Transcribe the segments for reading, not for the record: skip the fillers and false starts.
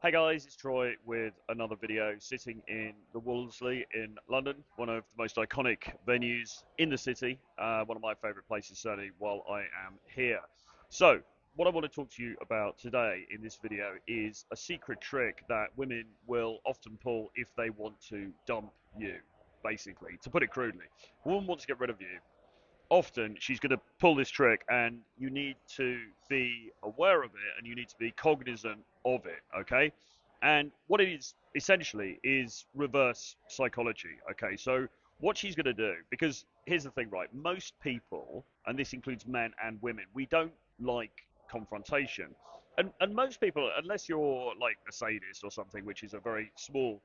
Hey guys, it's Troy with another video sitting in the Wolseley in London, one of the most iconic venues in the city, one of my favourite places certainly while I am here. So, what I want to talk to you about today in this video is a secret trick that women will often pull if they want to dump you, basically, to put it crudely. A woman wants to get rid of you, often she's going to pull this trick, and you need to be aware of it and you need to be cognizant of it, okay? And what it is essentially is reverse psychology, okay? So, what she's going to do, because here's the thing, right? Most people, and this includes men and women, we don't like confrontation. And most people, unless you're like a sadist or something, which is a very small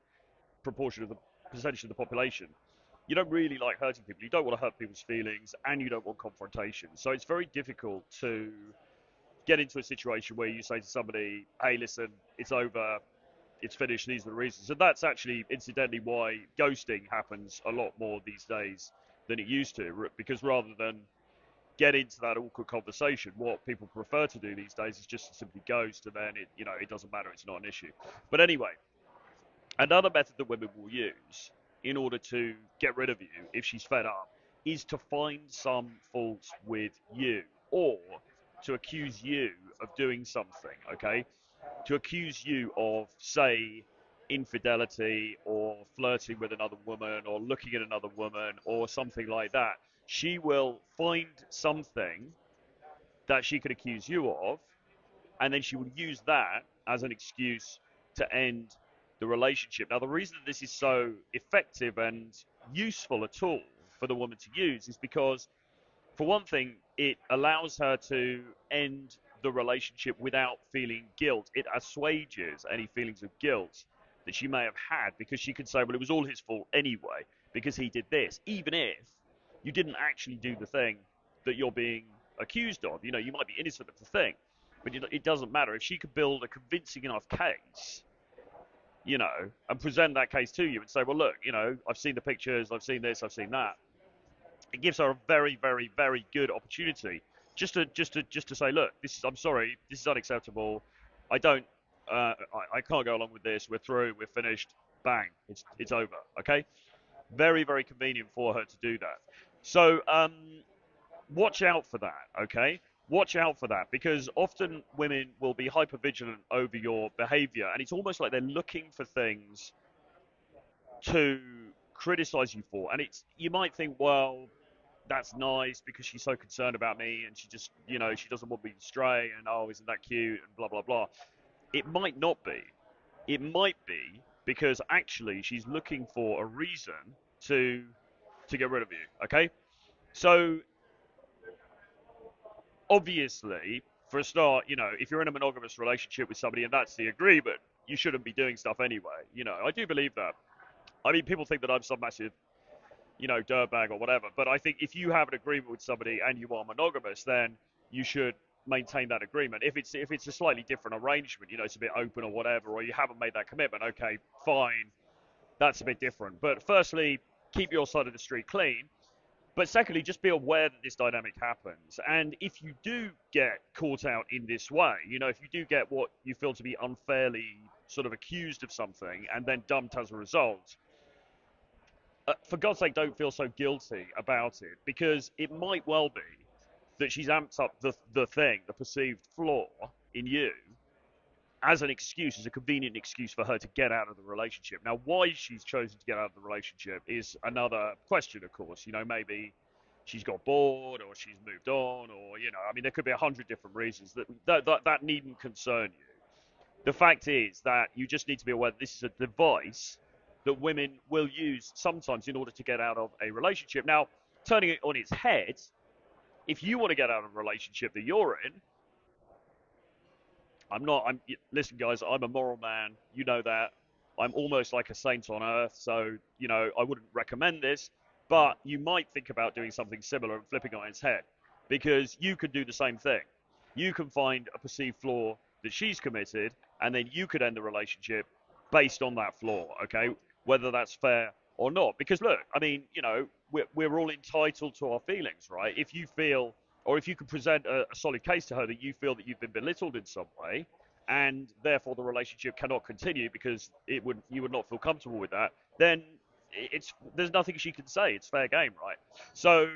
proportion of the percentage of the population, you don't really like hurting people. You don't want to hurt people's feelings, and you don't want confrontation. So it's very difficult to get into a situation where you say to somebody, "Hey, listen, it's over, it's finished. These are the reasons." And that's actually, incidentally, why ghosting happens a lot more these days than it used to. Because rather than get into that awkward conversation, what people prefer to do these days is just to simply ghost, and then it doesn't matter. It's not an issue. But anyway, another method that women will use in order to get rid of you if she's fed up is to find some fault with you, or to accuse you of doing something, okay? To accuse you of, say, infidelity or flirting with another woman or looking at another woman or something like that. She will find something that she could accuse you of, and then she will use that as an excuse to end the relationship. Now, the reason that this is so effective and useful at all for the woman to use is because, for one thing, it allows her to end the relationship without feeling guilt. It assuages any feelings of guilt that she may have had, because she can say, well, it was all his fault anyway because he did this, even if you didn't actually do the thing that you're being accused of. You might be innocent of the thing, but it doesn't matter. If she could build a convincing enough case, and present that case to you and say, well, look, I've seen the pictures, I've seen this, I've seen that. It gives her a very, very, very good opportunity just to say, look, I'm sorry, this is unacceptable. I don't, I can't go along with this. We're through. We're finished. Bang. It's over. Okay. Very, very convenient for her to do that. So, watch out for that, okay? Watch out for that, because often women will be hyper vigilant over your behavior, and it's almost like they're looking for things to criticize you for. And you might think, well, that's nice because she's so concerned about me, and she just, she doesn't want me to stray, and oh, isn't that cute, and blah, blah, blah. It might not be. It might be because actually she's looking for a reason to to get rid of you, okay? So obviously, for a start, if you're in a monogamous relationship with somebody and that's the agreement, you shouldn't be doing stuff anyway. I do believe that. I mean, people think that I'm some massive, dirtbag or whatever, but I think if you have an agreement with somebody and you are monogamous, then you should maintain that agreement. If it's a slightly different arrangement, it's a bit open or whatever, or you haven't made that commitment, okay, fine, that's a bit different. But firstly, keep your side of the street clean. But secondly, just be aware that this dynamic happens. And if you do get caught out in this way, if you do get what you feel to be unfairly sort of accused of something and then dumped as a result, for God's sake, don't feel so guilty about it, because it might well be that she's amped up the perceived flaw in you as an excuse, as a convenient excuse for her to get out of the relationship. Now, why she's chosen to get out of the relationship is another question, of course. Maybe she's got bored, or she's moved on, or I mean, there could be 100 different reasons that needn't concern you. The fact is that you just need to be aware that this is a device that women will use sometimes in order to get out of a relationship. Now, turning it on its head, if you want to get out of a relationship that you're in, I'm not. Listen, guys. I'm a moral man. You know that. I'm almost like a saint on earth. So I wouldn't recommend this, but you might think about doing something similar and flipping it on its head, because you could do the same thing. You can find a perceived flaw that she's committed, and then you could end the relationship based on that flaw. Okay, whether that's fair or not. Because look, I mean, we're all entitled to our feelings, right? If you feel, or if you can present a solid case to her that you feel that you've been belittled in some way, and therefore the relationship cannot continue because you would not feel comfortable with that, then there's nothing she can say. It's fair game, right? So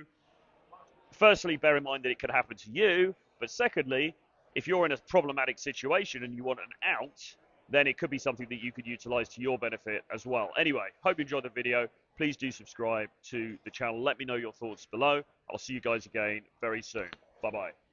firstly, bear in mind that it could happen to you, but secondly, if you're in a problematic situation and you want an out, then it could be something that you could utilize to your benefit as well. Anyway, hope you enjoyed the video. Please do subscribe to the channel. Let me know your thoughts below. I'll see you guys again very soon. Bye-bye.